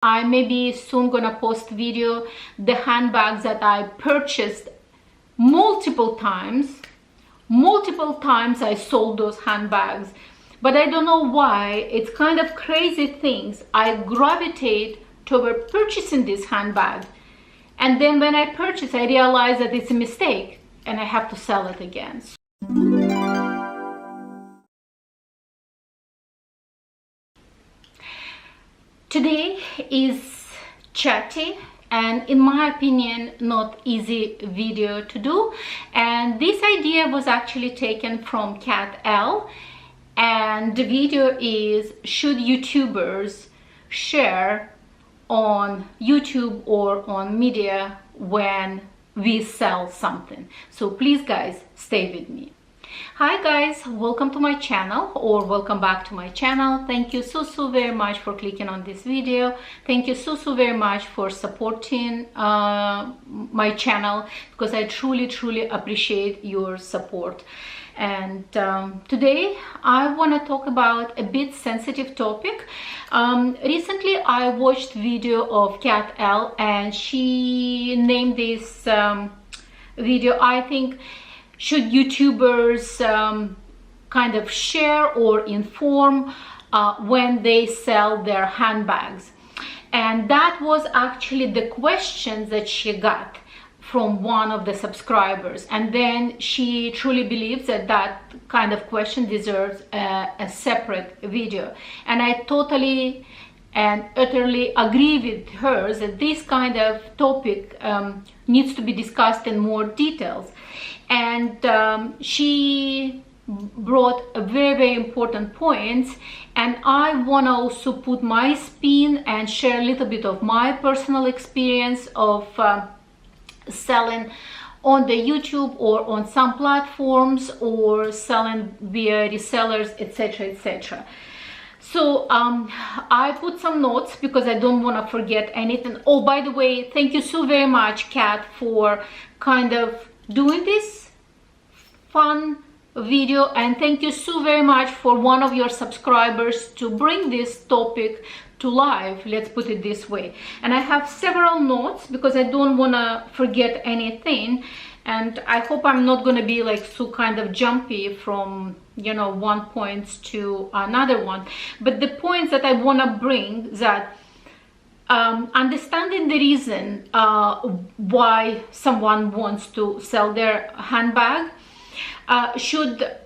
I maybe soon gonna post video the handbags that I purchased multiple times I sold those handbags, but I don't know why. It's kind of crazy things. I gravitate toward purchasing this handbag, and then when I purchase I realize that it's a mistake and I have to sell it again. Today is chatty and, in my opinion, not easy video to do, and this idea was actually taken from Cat L, and the video is: should YouTubers share on YouTube or on media when we sell something? So please guys, stay with me. Hi guys, welcome to my channel, or welcome back to my channel. Thank you so very much for clicking on this video. Thank you so very much for supporting my channel, because I truly appreciate your support. And today I want to talk about a bit sensitive topic. Recently I watched video of Cat L, and she named this video, I think, should YouTubers kind of share or inform when they sell their handbags? And that was actually the questions that she got from one of the subscribers, and then she truly believes that that kind of question deserves a separate video. And I totally and utterly agree with her that this kind of topic needs to be discussed in more details. And she brought a very important points, and I want to also put my spin and share a little bit of my personal experience of selling on the YouTube or on some platforms, or selling via resellers, etc. So I put some notes because I don't want to forget anything. Oh, by the way, thank you so very much, Kat, for kind of doing this fun video, and thank you so very much for one of your subscribers to bring this topic to life, let's put it this way. And I have several notes because I don't want to forget anything, and I hope I'm not going to be like so kind of jumpy from, you know, one point to another one. But the points that I want to bring, that understanding the reason why someone wants to sell their handbag, should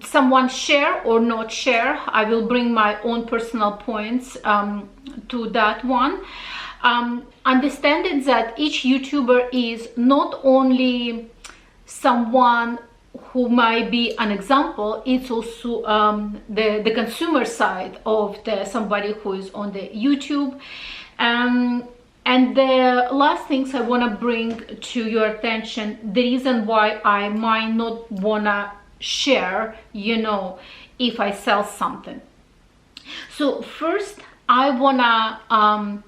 someone share or not share? I will bring my own personal points to that one. Understanding that each YouTuber is not only someone who might be an example, it's also the consumer side of somebody who is on the YouTube. And the last things I want to bring to your attention, the reason why I might not want to share, you know, if I sell something. So first I want to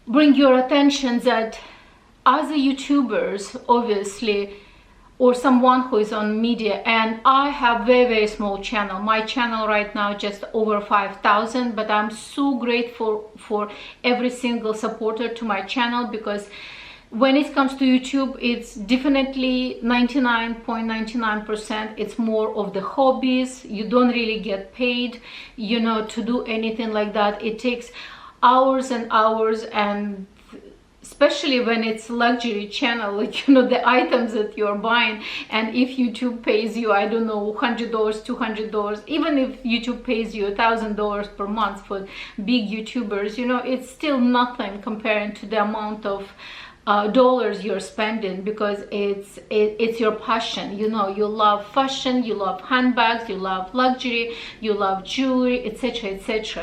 bring your attention that as a YouTubers, obviously, or someone who is on media, and I have very small channel. My channel right now just over 5,000, but I'm so grateful for every single supporter to my channel, because when it comes to YouTube, it's definitely 99.99%. It's more of the hobbies. You don't really get paid, you know, to do anything like that. It takes hours and hours, and especially when it's luxury channel, like, you know, the items that you're buying, and if YouTube pays you, I don't know, $100, $200, even if YouTube pays you $1,000 per month for big YouTubers, you know, it's still nothing comparing to the amount of dollars you're spending, because it's your passion. You know, you love fashion, you love handbags, you love luxury, you love jewelry, etc.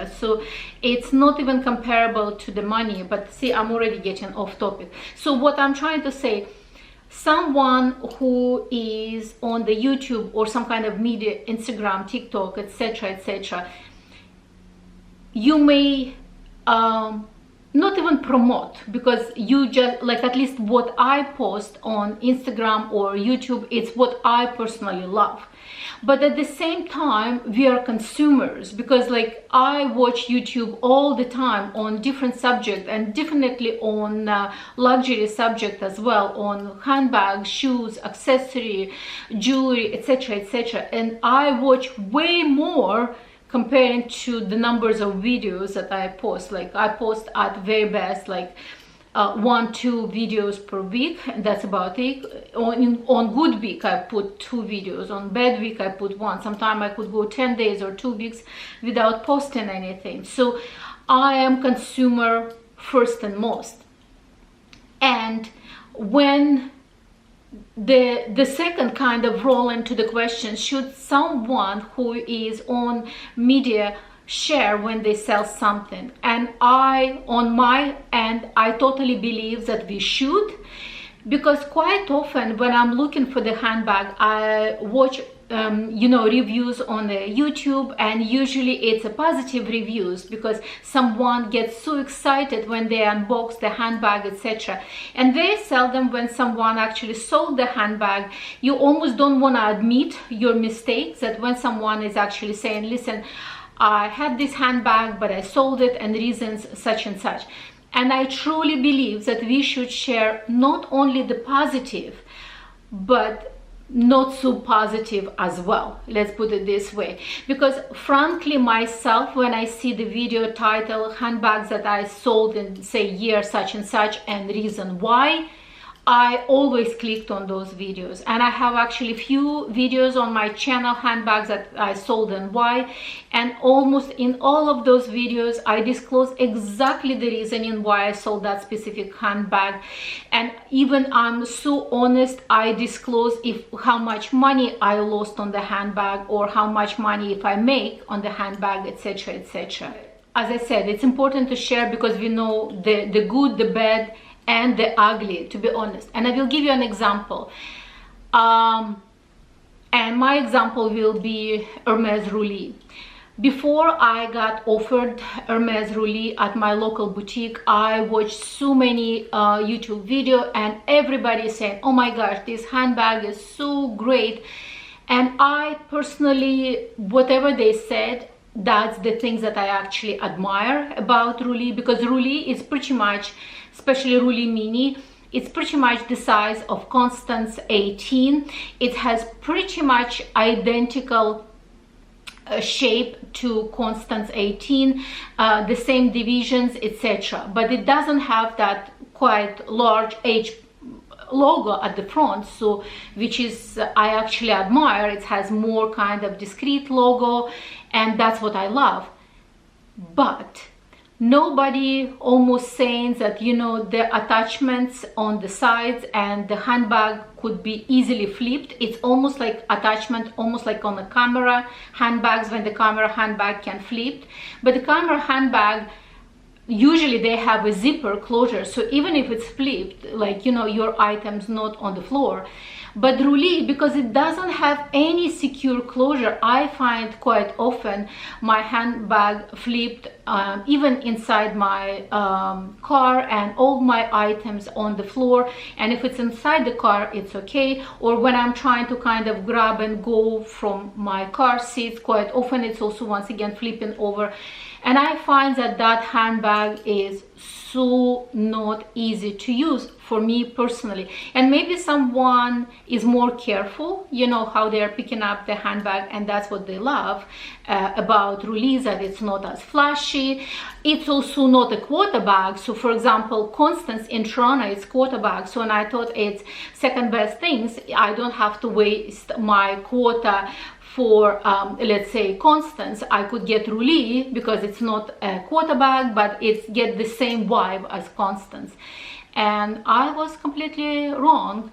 So it's not even comparable to the money. But see, I'm already getting off topic. So what I'm trying to say, someone who is on the YouTube or some kind of media, Instagram, TikTok, etc., you may not even promote, because you just like, at least what I post on Instagram or YouTube, it's what I personally love. But at the same time, we are consumers, because like I watch YouTube all the time on different subjects, and definitely on luxury subject as well, on handbags, shoes, accessory, jewelry, etc, etc. And I watch way more comparing to the numbers of videos that I post. Like I post at very best like 1-2 videos per week, and that's about it. On good week I put 2 videos, on bad week I put 1. Sometimes I could go 10 days or 2 weeks without posting anything. So I am consumer first and most. And when the second kind of roll into the question, should someone who is on media share when they sell something? And I, on my end, I totally believe that we should, because quite often when I'm looking for the handbag, I watch reviews on the YouTube, and usually it's a positive reviews, because someone gets so excited when they unbox the handbag, etc. And very seldom when someone actually sold the handbag, you almost don't want to admit your mistakes, that when someone is actually saying, listen, I had this handbag but I sold it and reasons such and such. And I truly believe that we should share not only the positive but not so positive as well, let's put it this way. Because frankly, myself, when I see the video title handbags that I sold in say year such and such and reason why, I always clicked on those videos. And I have actually few videos on my channel, handbags that I sold and why, and almost in all of those videos I disclose exactly the reasoning why I sold that specific handbag. And even I'm so honest, I disclose how much money I lost on the handbag, or how much money if I make on the handbag, etc, etc. As I said, it's important to share, because we know the good, the bad, and the ugly, to be honest. And I will give you an example. And my example will be Hermes Roulis. Before I got offered Hermes Roulis at my local boutique, I watched so many YouTube videos, and everybody is saying, oh my gosh, this handbag is so great. And I personally, whatever they said, that's the things that I actually admire about Roulis, because Roulis is pretty much, especially Roulis Mini, it's pretty much the size of Constance 18. It has pretty much identical shape to Constance 18, the same divisions, etc. But it doesn't have that quite large H logo at the front, so which is I actually admire. It has more kind of discreet logo, and that's what I love. But nobody almost saying that, you know, the attachments on the sides and the handbag could be easily flipped. It's almost like attachment, almost like on a camera handbags, when the camera handbag can flip. But the camera handbag, usually they have a zipper closure, so even if it's flipped, like, you know, your items not on the floor. But Roulis, because it doesn't have any secure closure, I find quite often my handbag flipped even inside my car, and all my items on the floor. And if it's inside the car, it's okay. Or when I'm trying to kind of grab and go from my car seats, quite often it's also once again flipping over. And I find that that handbag is so not easy to use for me personally. And maybe someone is more careful, you know, how they're picking up the handbag, and that's what they love about Roulis, that it's not as flashy. It's also not a quarter bag. So for example, Constance in Toronto, it's quarter bag. So when I thought it's second best things, I don't have to waste my quota for let's say Constance. I could get Roulis because it's not a quarter bag, but it's get the same vibe as Constance. And I was completely wrong.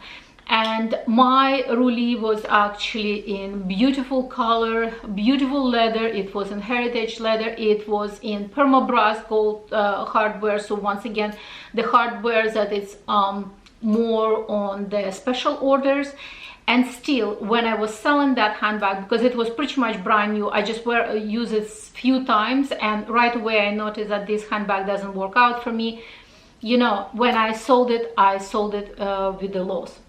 And my Roulis was actually in beautiful color, beautiful leather. It was in heritage leather. It was in permabras gold hardware. So once again, the hardware that is more on the special orders. And still, when I was selling that handbag, because it was pretty much brand new, I just used it few times, and right away I noticed that this handbag doesn't work out for me. You know, when I sold it with the loss.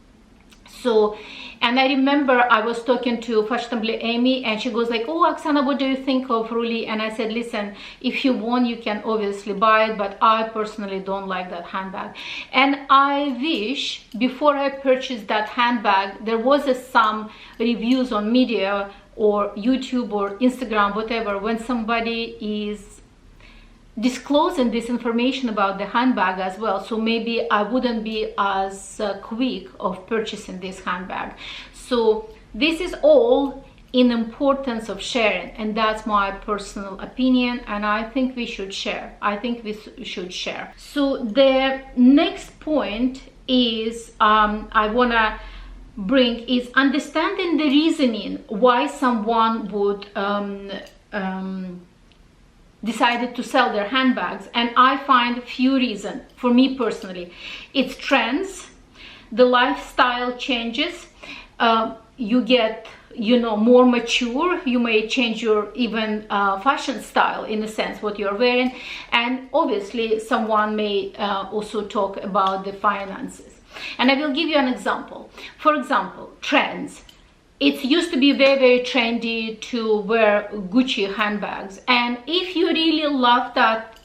So, and I remember I was talking to fashionably Amy, and she goes like, oh, Oksana, what do you think of Roulis? And I said, listen, if you want, you can obviously buy it, but I personally don't like that handbag. And I wish before I purchased that handbag, there was some reviews on media or YouTube or Instagram, whatever, when somebody is disclosing this information about the handbag as well, so maybe I wouldn't be as quick of purchasing this handbag. So this is all in importance of sharing, and that's my personal opinion, and I think we should share. So the next point is I want to bring is understanding the reasoning why someone would decided to sell their handbags. And I find a few reasons. For me personally, it's trends, the lifestyle changes, you get, you know, more mature, you may change your even fashion style in a sense what you're wearing, and obviously someone may also talk about the finances. And I will give you an example. For example, trends. It used to be very, very trendy to wear Gucci handbags. And if you really love that,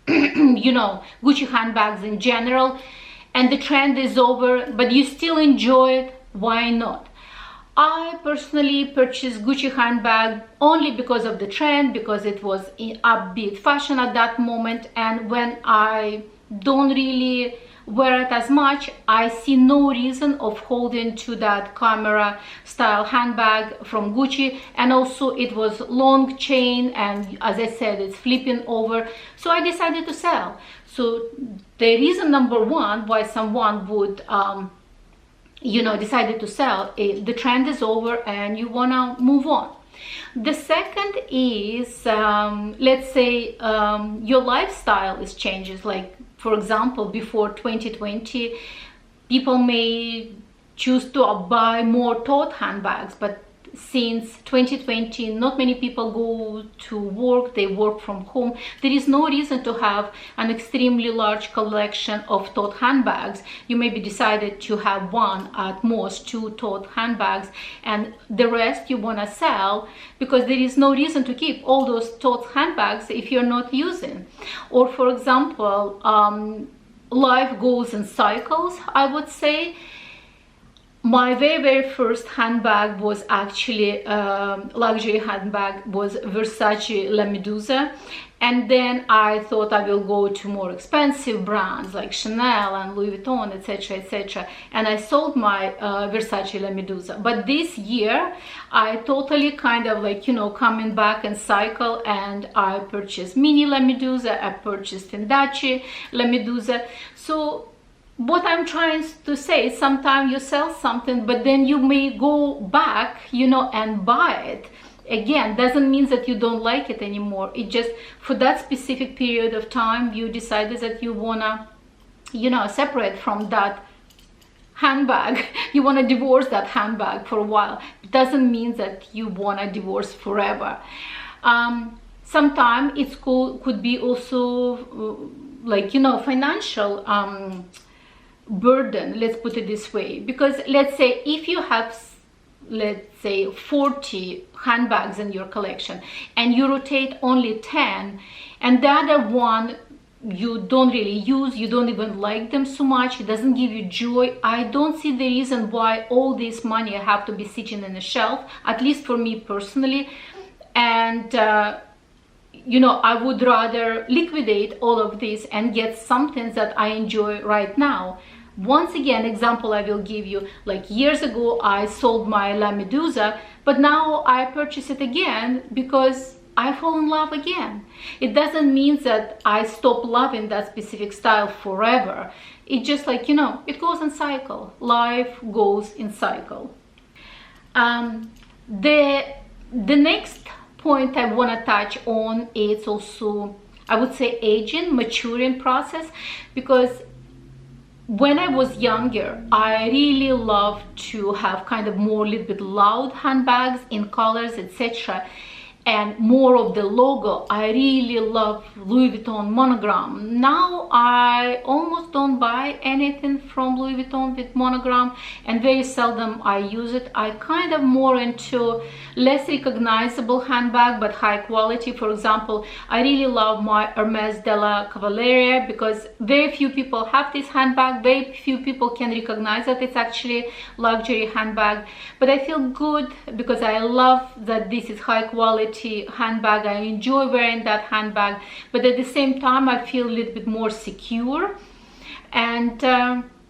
you know, Gucci handbags in general, and the trend is over, but you still enjoy it, why not? I personally purchased Gucci handbag only because of the trend, because it was in upbeat fashion at that moment. And when I don't really wear it as much, I see no reason of holding to that camera style handbag from Gucci. And also it was long chain, and as I said, it's flipping over, so I decided to sell. So the reason number one why someone would you know, decided to sell, the trend is over and you want to move on. The second is let's say your lifestyle is changes. Like, for example, before 2020, people may choose to buy more tote handbags, but since 2020, not many people go to work, they work from home. There is no reason to have an extremely large collection of tote handbags. You maybe decided to have one, at most two tote handbags, and the rest you want to sell, because there is no reason to keep all those tote handbags if you're not using. Or for example, life goes in cycles, I would say. My very first handbag was actually luxury handbag, was Versace La Medusa, and then I thought I will go to more expensive brands like Chanel and Louis Vuitton, etc., and I sold my Versace La Medusa. But this year I totally kind of, like, you know, coming back in cycle, and I purchased mini La Medusa, I purchased Handbags La Medusa. So what I'm trying to say, sometimes you sell something, but then you may go back, you know, and buy it again. Doesn't mean that you don't like it anymore. It just, for that specific period of time, you decided that you wanna, you know, separate from that handbag. You wanna divorce that handbag for a while. It doesn't mean that you wanna divorce forever. Sometimes it could be also like, you know, financial burden, let's put it this way. Because let's say if you have, let's say, 40 handbags in your collection and you rotate only 10, and the other one you don't really use, you don't even like them so much, it doesn't give you joy, I don't see the reason why all this money have to be sitting in a shelf, at least for me personally. And you know, I would rather liquidate all of this and get something that I enjoy right now. Once again, example I will give you, like years ago I sold my La Medusa, but now I purchase it again because I fall in love again. It doesn't mean that I stop loving that specific style forever. It's just like, you know, it goes in cycle. Life goes in cycle. The next point I want to touch on is also, I would say, aging, maturing process, because when I was younger, I really loved to have kind of more little bit loud handbags in colors, etc., and more of the logo. I really love Louis Vuitton monogram. Now I almost don't buy anything from Louis Vuitton with monogram, and very seldom I use it. I kind of more into less recognizable handbag but high quality. For example, I really love my Hermes de la Cavalleria because very few people have this handbag. Very few people can recognize that it's actually luxury handbag, but I feel good because I love that this is high quality handbag. I enjoy wearing that handbag, but at the same time I feel a little bit more secure. And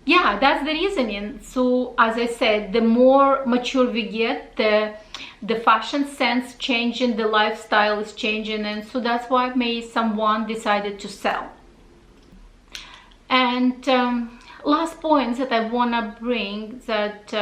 yeah, that's the reasoning. So as I said, the more mature we get, the fashion sense changing, the lifestyle is changing, and so that's why maybe someone decided to sell. And last point that I want to bring, that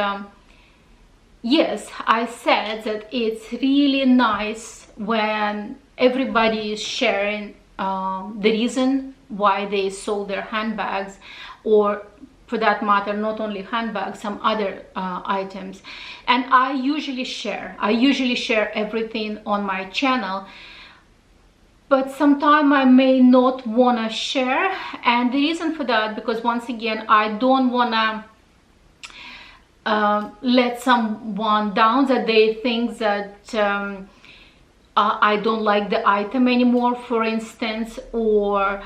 yes, I said that it's really nice when everybody is sharing the reason why they sold their handbags, or for that matter, not only handbags, some other items. And I usually share everything on my channel, but sometimes I may not want to share. And the reason for that, because once again, I don't want to let someone down, that they think that I don't like the item anymore, for instance, or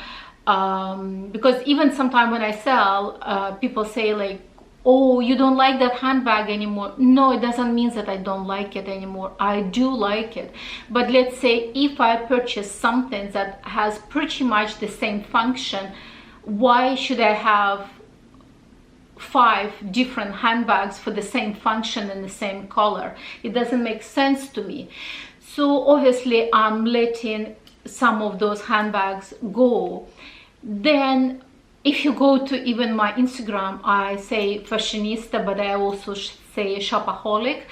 because even sometimes when I sell, people say like, oh, you don't like that handbag anymore. No, it doesn't mean that I don't like it anymore. I do like it. But let's say if I purchase something that has pretty much the same function, why should I have 5 different handbags for the same function and the same color? It doesn't make sense to me. So obviously I'm letting some of those handbags go. Then if you go to even my Instagram, I say fashionista, but I also say shopaholic.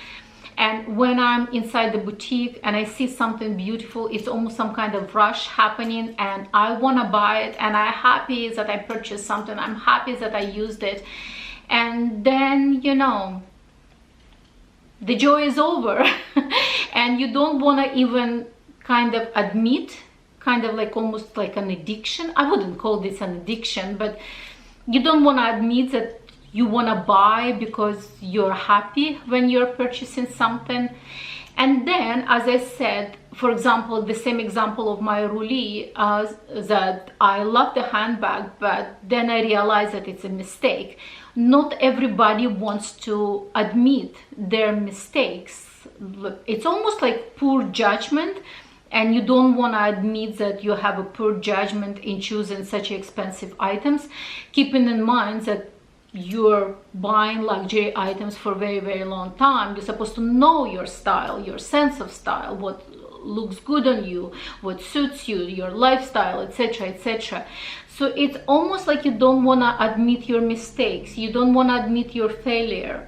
And when I'm inside the boutique and I see something beautiful, it's almost some kind of rush happening and I want to buy it, and I'm happy that I purchased something, I'm happy that I used it. And then, you know, the joy is over and you don't want to even kind of admit, kind of like almost like an addiction. I wouldn't call this an addiction, but you don't want to admit that you want to buy because you're happy when you're purchasing something. And then, as I said, for example, the same example of my Roulis, that I love the handbag, but then I realized that it's a mistake. Not everybody wants to admit their mistakes. It's almost like poor judgment, and you don't want to admit that you have a poor judgment in choosing such expensive items, keeping in mind that you're buying luxury items for a very, very long time. You're supposed to know your style, your sense of style, what looks good on you, what suits you, your lifestyle, etc., etc. So it's almost like you don't want to admit your mistakes, you don't want to admit your failure,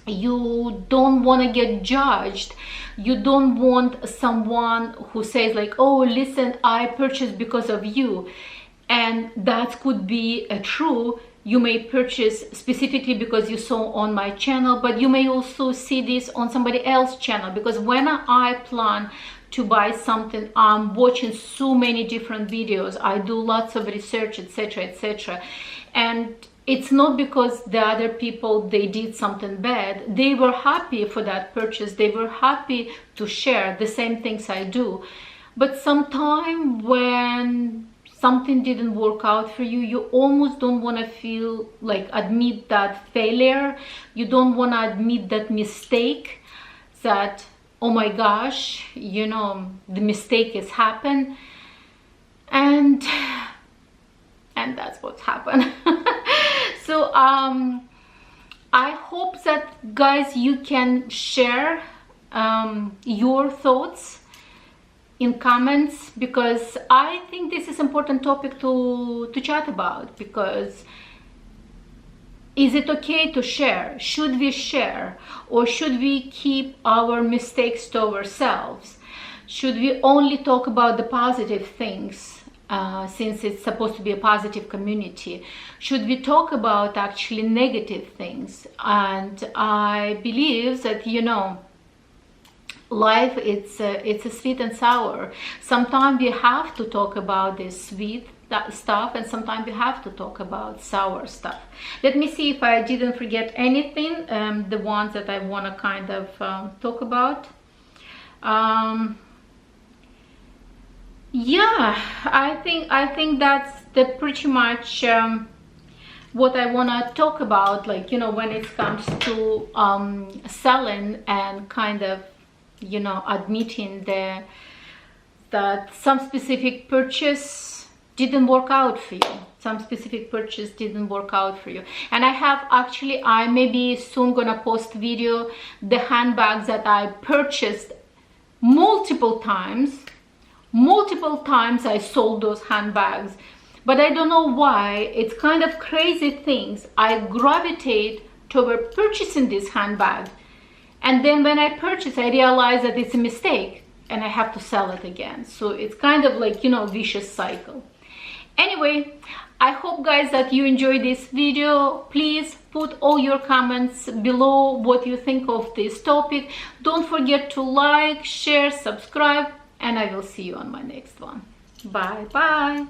you don't want to get judged, you don't want someone who says like, oh, listen, I purchased because of you. And that could be true. You may purchase specifically because you saw on my channel, but you may also see this on somebody else's channel, because when I plan to buy something, I'm watching so many different videos, I do lots of research, etc., etc. And it's not because the other people, they did something bad. They were happy for that purchase, they were happy to share the same things I do. But sometimes when something didn't work out for you, you almost don't want to feel like admit that failure. You don't want to admit that mistake, that, oh my gosh, you know, the mistake has happened. And that's what's happened. So I hope that, guys, you can share your thoughts in comments, because I think this is important topic to chat about. Because is it okay to share? Should we share? Or should we keep our mistakes to ourselves? Should we only talk about the positive things? since it's supposed to be a positive community, should we talk about actually negative things? And I believe that, you know, life, it's a sweet and sour. Sometimes we have to talk about this sweet stuff, and sometimes we have to talk about sour stuff. Let me see if I didn't forget anything, the ones that I want to kind of talk about. Yeah, I think that's pretty much what I want to talk about, like, you know, when it comes to selling and kind of, you know, admitting that some specific purchase didn't work out for you. Some specific purchase didn't work out for you. And I have actually, I maybe soon gonna post video, the handbags that I purchased multiple times I sold those handbags, but I don't know why. It's kind of crazy things. I gravitate toward purchasing this handbag, and then when I purchase, I realize that it's a mistake and I have to sell it again. So it's kind of like, you know, vicious cycle. Anyway, I hope, guys, that you enjoyed this video. Please put all your comments below what you think of this topic. Don't forget to like, share, subscribe, and I will see you on my next one. Bye bye.